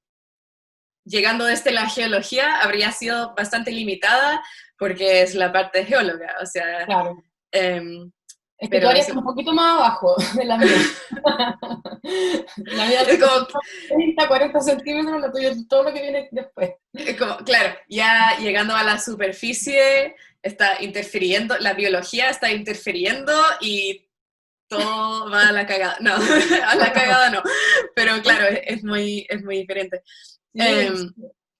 llegando desde la geología habría sido bastante limitada porque es la parte geóloga, o sea, Claro. eh, Es que tu pero área eso está un poquito más abajo de la mía. La mía es es como, 30, 40 centímetros, la tuya es todo lo que viene después. claro, ya llegando a la superficie está interfiriendo, la biología está interfiriendo y todo va a la cagada. No, a la cagada no, pero claro, es muy diferente. Sí, Em,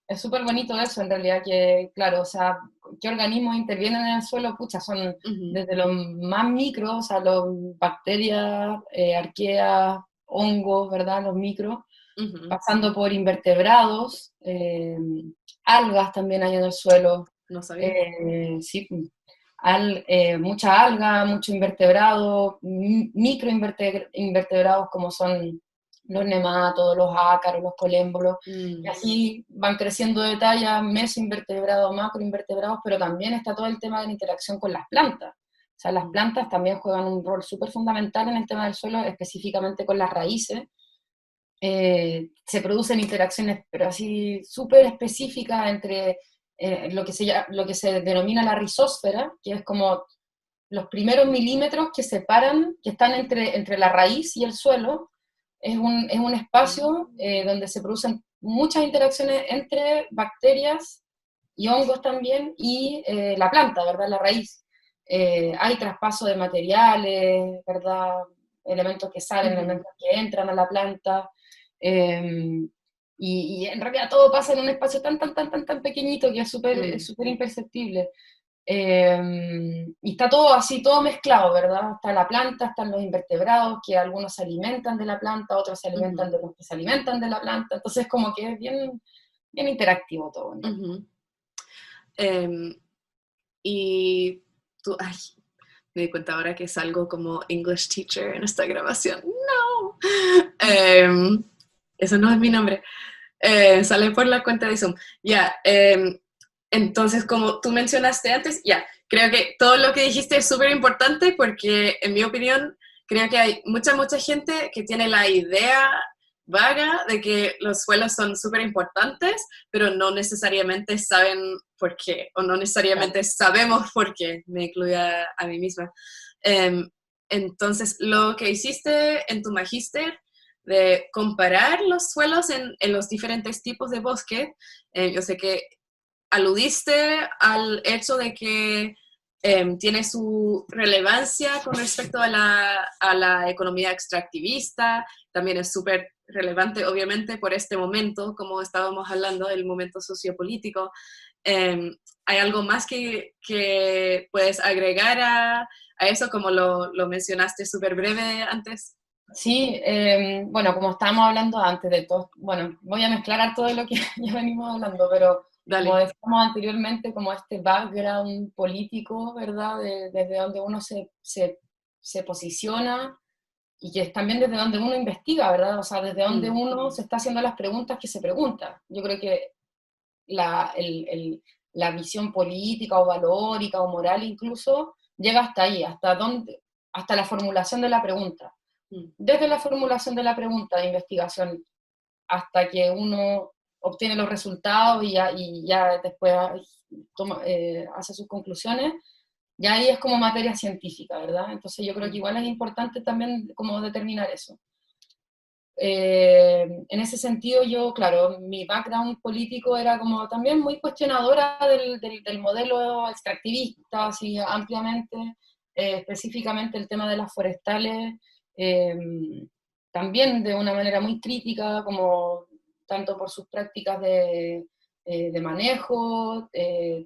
es súper bonito eso, en realidad, que, claro, o sea, qué organismos intervienen en el suelo, pucha, son ujú, desde los más micros, o sea, los bacterias, arqueas, hongos, ¿verdad? Los micros, ujú, pasando por invertebrados, algas también hay en el suelo, no sabía. sí, mucha alga, mucho invertebrado, microinvertebrados como son los nematodos, los ácaros, los colémbolos, y Mm, así van creciendo de talla mesoinvertebrados, macroinvertebrados, pero también está todo el tema de la interacción con las plantas. O sea, las mm, plantas también juegan un rol súper fundamental en el tema del suelo, específicamente con las raíces. Se producen interacciones, pero así súper específicas entre lo que se denomina la rizósfera, que es como los primeros milímetros que separan, que están entre la raíz y el suelo. Es un espacio donde se producen muchas interacciones entre bacterias y hongos también, y la planta, ¿verdad? La raíz. Hay traspaso de materiales, ¿verdad? Elementos que salen, ujú, elementos que entran a la planta. eh, y en realidad todo pasa en un espacio tan pequeñito que es mm, súper imperceptible. Y está todo así, todo mezclado, ¿verdad? Está la planta, están los invertebrados, que algunos se alimentan de la planta, otros se alimentan ujú, de los que se alimentan de la planta. Entonces como que es bien interactivo todo, en realidad. ujú. Em, y tú, ay, me di cuenta ahora que salgo como English teacher en esta grabación. No. Em, eso no es mi nombre. Sale por la cuenta de Zoom. Ya, entonces, como tú mencionaste antes, ya, creo que todo lo que dijiste es súper importante porque, en mi opinión, creo que hay mucha gente que tiene la idea vaga de que los suelos son súper importantes, pero no necesariamente saben por qué, o no Claro. necesariamente sabemos por qué, me incluye a mí misma. Em, entonces, lo que hiciste en tu magíster de comparar los suelos en los diferentes tipos de bosque, yo sé que aludiste al hecho de que tiene su relevancia con respecto a la economía extractivista, también es súper relevante, obviamente, por este momento, como estábamos hablando, el momento sociopolítico. ¿Hay algo más que puedes agregar a eso, como lo mencionaste súper breve antes? Sí, bueno, como estábamos hablando antes de todo, bueno, voy a mezclar todo lo que ya venimos hablando, pero como Dale. decíamos anteriormente, como este background político, ¿verdad? Desde donde uno se posiciona y que es también desde donde uno investiga, ¿verdad? O sea, desde donde Mm, uno se está haciendo las preguntas que se pregunta. Yo creo que la, el- el- la visión política o valórica o moral incluso llega hasta ahí, hasta la formulación de la pregunta. mm, Desde la formulación de la pregunta de investigación hasta que uno obtiene los resultados y ya después hace sus conclusiones, ya ahí es como materia científica, ¿verdad? Entonces yo creo que mm, igual es importante también como determinar eso. En ese sentido yo, claro, mi background político era como también muy cuestionadora del modelo extractivista, así ampliamente, específicamente el tema de las forestales, eh, también de una manera muy crítica, como tanto por sus prácticas de manejo,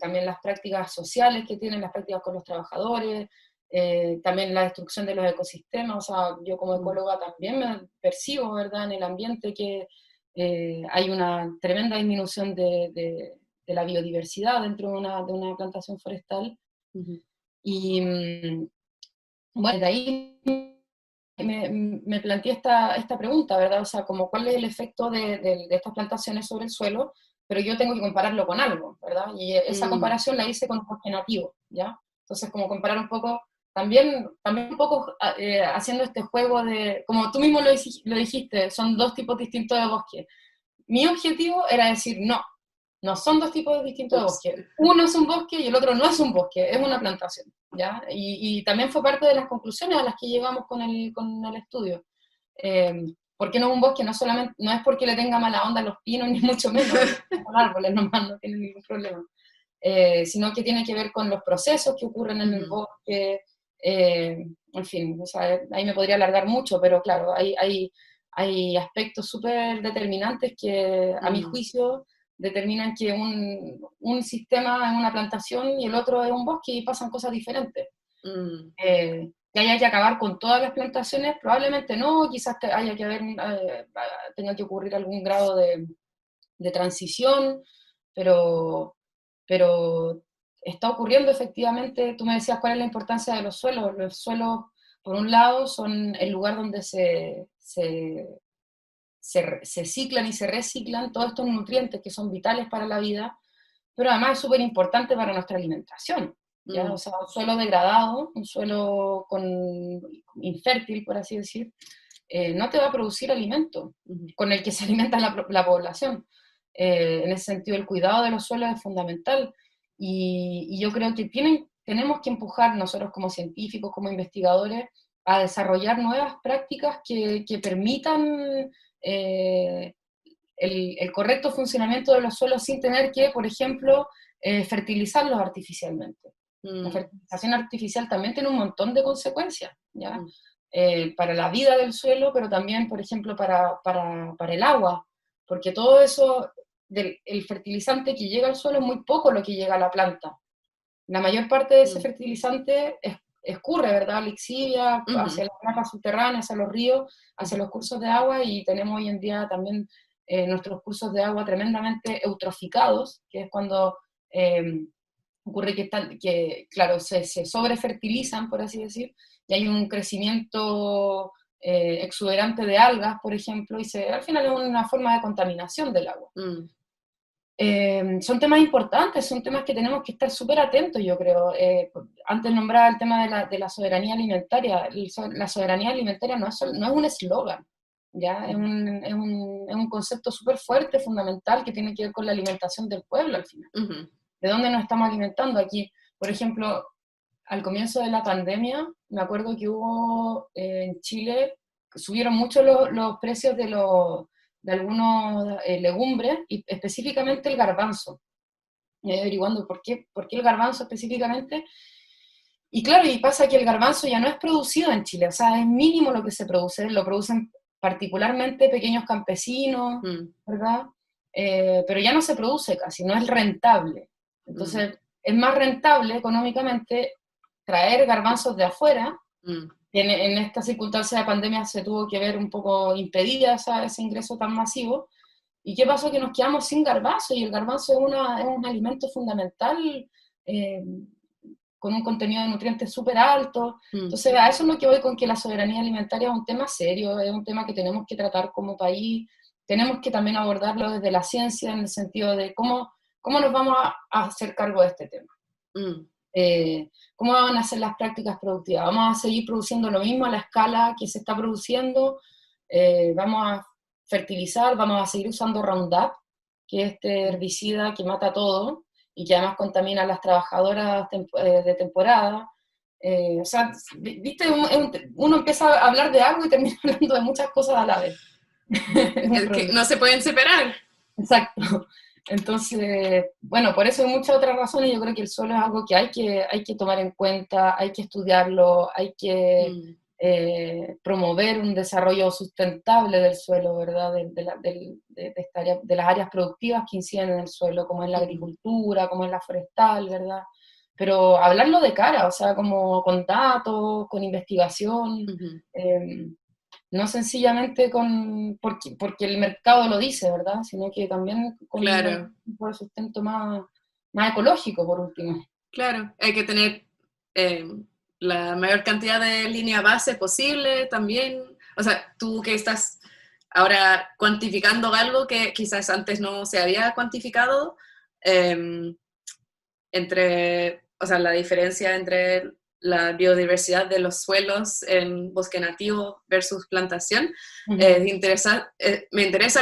también las prácticas sociales que tienen, las prácticas con los trabajadores, también la destrucción de los ecosistemas. O sea, yo como mm, ecóloga también me percibo, ¿verdad?, en el ambiente que hay una tremenda disminución de la biodiversidad dentro de una plantación forestal. ujú, Y bueno, de ahí me planteé esta pregunta, ¿verdad? O sea, como cuál es el efecto de estas plantaciones sobre el suelo, pero yo tengo que compararlo con algo, ¿verdad? Y esa mm, comparación la hice con un bosque nativo, ¿ya? Entonces, como comparar un poco, también un poco haciendo este juego de, como tú mismo lo dijiste, son dos tipos distintos de bosque. Mi objetivo era decir, no son dos tipos distintos de ups. bosque. Uno es un bosque y el otro no es un bosque, es una plantación. ¿ya? Y también fue parte de las conclusiones a las que llegamos con el estudio. ¿Por qué no un bosque? No es porque le tenga mala onda a los pinos, ni mucho menos, son árboles nomás, no tienen ningún problema. Sino que tiene que ver con los procesos que ocurren en el bosque, en fin, o sea, ahí me podría alargar mucho, pero claro, hay aspectos súper determinantes que, a mi juicio, determinan que un sistema es una plantación y el otro es un bosque y pasan cosas diferentes. Que haya que acabar con todas las plantaciones, probablemente no, quizás que haya que tenga que ocurrir algún grado de transición, pero está ocurriendo efectivamente. Tú me decías cuál es la importancia de los suelos. Los suelos, por un lado, son el lugar donde se ciclan y se reciclan todos estos nutrientes que son vitales para la vida, pero además es súper importante para nuestra alimentación, ¿ya? O sea, un suelo degradado, un suelo infértil, por así decir, no te va a producir alimento con el que se alimenta la población. En ese sentido, el cuidado de los suelos es fundamental, y yo creo que tenemos que empujar nosotros como científicos, como investigadores, a desarrollar nuevas prácticas que permitan el correcto funcionamiento de los suelos sin tener que, por ejemplo, fertilizarlos artificialmente. La fertilización artificial también tiene un montón de consecuencias, ¿ya? Para la vida del suelo, pero también, por ejemplo, para el agua, porque todo eso, el fertilizante que llega al suelo es muy poco lo que llega a la planta. La mayor parte de ese fertilizante escurre, ¿verdad? Lixivia, hacia las napas subterráneas, hacia los ríos, hacia los cursos de agua, y tenemos hoy en día también nuestros cursos de agua tremendamente eutroficados, que es cuando ocurre que claro, se sobrefertilizan, por así decir, y hay un crecimiento exuberante de algas, por ejemplo, y al final es una forma de contaminación del agua. Son temas importantes, son temas que tenemos que estar súper atentos, yo creo. Antes nombraba el tema de la soberanía alimentaria. La soberanía alimentaria no es un eslogan, ¿ya? Es un concepto súper fuerte, fundamental, que tiene que ver con la alimentación del pueblo al final. ¿De dónde nos estamos alimentando? Aquí, por ejemplo, al comienzo de la pandemia, me acuerdo que hubo en Chile, subieron mucho los precios de algunos legumbres, y específicamente el garbanzo. Y averiguando por qué el garbanzo específicamente. Y claro, y pasa que el garbanzo ya no es producido en Chile, o sea, es mínimo lo que se produce, lo producen particularmente pequeños campesinos, ¿verdad? Pero ya no se produce casi, no es rentable. Entonces, es más rentable económicamente traer garbanzos de afuera. En esta circunstancia de pandemia se tuvo que ver un poco impedida ese ingreso tan masivo. ¿Y qué pasó? Que nos quedamos sin garbanzo, y el garbanzo es un alimento fundamental, con un contenido de nutrientes súper alto. Entonces, a eso es lo que voy con que la soberanía alimentaria es un tema serio, es un tema que tenemos que tratar como país. Tenemos que también abordarlo desde la ciencia, en el sentido de cómo nos vamos a hacer cargo de este tema. ¿Cómo van a ser las prácticas productivas? ¿Vamos a seguir produciendo lo mismo a la escala que se está produciendo? ¿Vamos a fertilizar? ¿Vamos a seguir usando Roundup, que es este herbicida que mata todo y que además contamina a las trabajadoras de temporada? O sea, ¿viste? Uno empieza a hablar de algo y termina hablando de muchas cosas a la vez. Es que no se pueden separar. Exacto. Entonces, bueno, por eso hay muchas otras razones. Yo creo que el suelo es algo que hay que tomar en cuenta, hay que estudiarlo, hay que promover un desarrollo sustentable del suelo, ¿verdad? De las áreas productivas que inciden en el suelo, como es la agricultura, como es la forestal, ¿verdad? Pero hablarlo de cara, o sea, como con datos, con investigación, no sencillamente porque el mercado lo dice, ¿verdad? Sino que también con un tipo de sustento más ecológico, por último. Claro, hay que tener la mayor cantidad de línea base posible también. O sea, tú que estás ahora cuantificando algo que quizás antes no se había cuantificado, o sea, la diferencia entre la biodiversidad de los suelos en bosque nativo versus plantación. Me interesa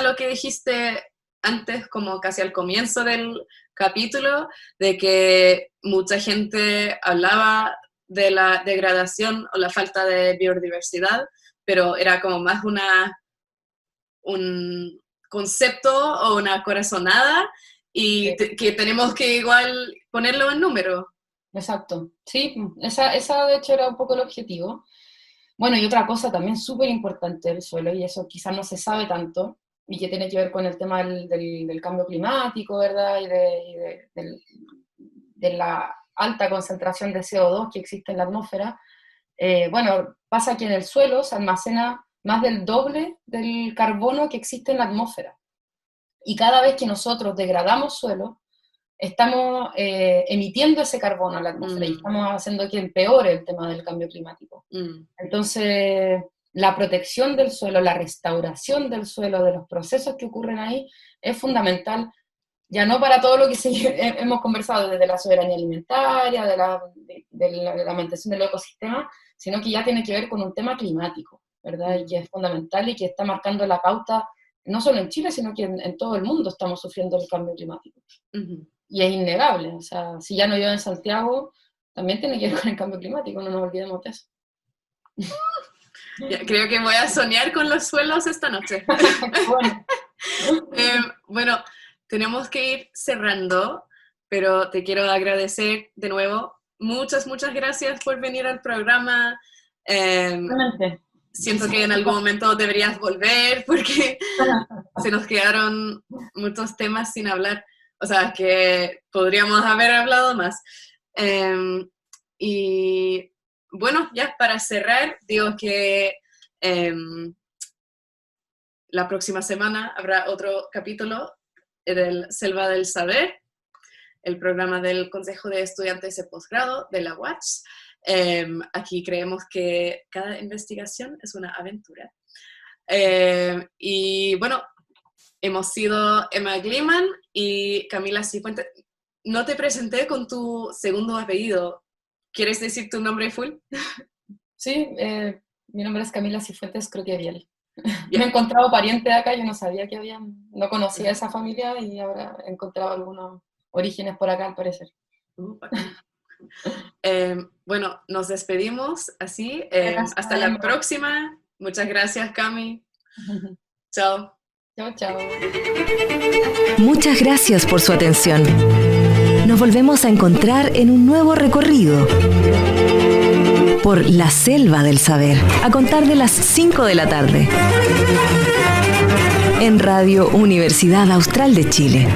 lo que dijiste antes, como casi al comienzo del capítulo, de que mucha gente hablaba de la degradación o la falta de biodiversidad, pero era como más un concepto o una corazonada y que tenemos que igual ponerlo en número. Exacto, sí, esa de hecho era un poco el objetivo. Bueno, y otra cosa también súper importante del suelo, y eso quizás no se sabe tanto, y que tiene que ver con el tema del cambio climático, ¿verdad? Y de la alta concentración de CO2 que existe en la atmósfera. Bueno, pasa que en el suelo se almacena más del doble del carbono que existe en la atmósfera. Y cada vez que nosotros degradamos suelo, estamos emitiendo ese carbono a la atmósfera y estamos haciendo que empeore el tema del cambio climático. Entonces, la protección del suelo, la restauración del suelo, de los procesos que ocurren ahí, es fundamental, ya no para todo lo que hemos conversado, desde la soberanía alimentaria, de la mantención del ecosistema, sino que ya tiene que ver con un tema climático, ¿verdad? Y que es fundamental y que está marcando la pauta, no solo en Chile, sino que en todo el mundo estamos sufriendo el cambio climático. Y es innegable, o sea, si ya no llueve en Santiago, también tiene que ver con el cambio climático, no nos olvidemos de eso. Ya, creo que voy a soñar con los suelos esta noche. Bueno. Bueno, tenemos que ir cerrando, pero te quiero agradecer de nuevo. Muchas gracias por venir al programa. Siento que en algún momento deberías volver porque se nos quedaron muchos temas sin hablar. O sea, que podríamos haber hablado más. Y bueno, ya para cerrar, digo que la próxima semana habrá otro capítulo del Selva del Saber, el programa del Consejo de Estudiantes de Posgrado de la UACH. Aquí creemos que cada investigación es una aventura. Y bueno, hemos sido Emma Gliman y Camila Cifuentes. No te presenté con tu segundo apellido. ¿Quieres decir tu nombre full? Sí, mi nombre es Camila Cifuentes Croqueviel. Me he encontrado pariente acá, yo no sabía que no conocía a esa familia y ahora he encontrado algunos orígenes por acá al parecer. Bueno, nos despedimos así. Hasta la próxima. Muchas gracias, Cami. Chao. Chao. Muchas gracias por su atención. Nos volvemos a encontrar en un nuevo recorrido por la Selva del Saber, a contar de las 5 de la tarde, en Radio Universidad Austral de Chile.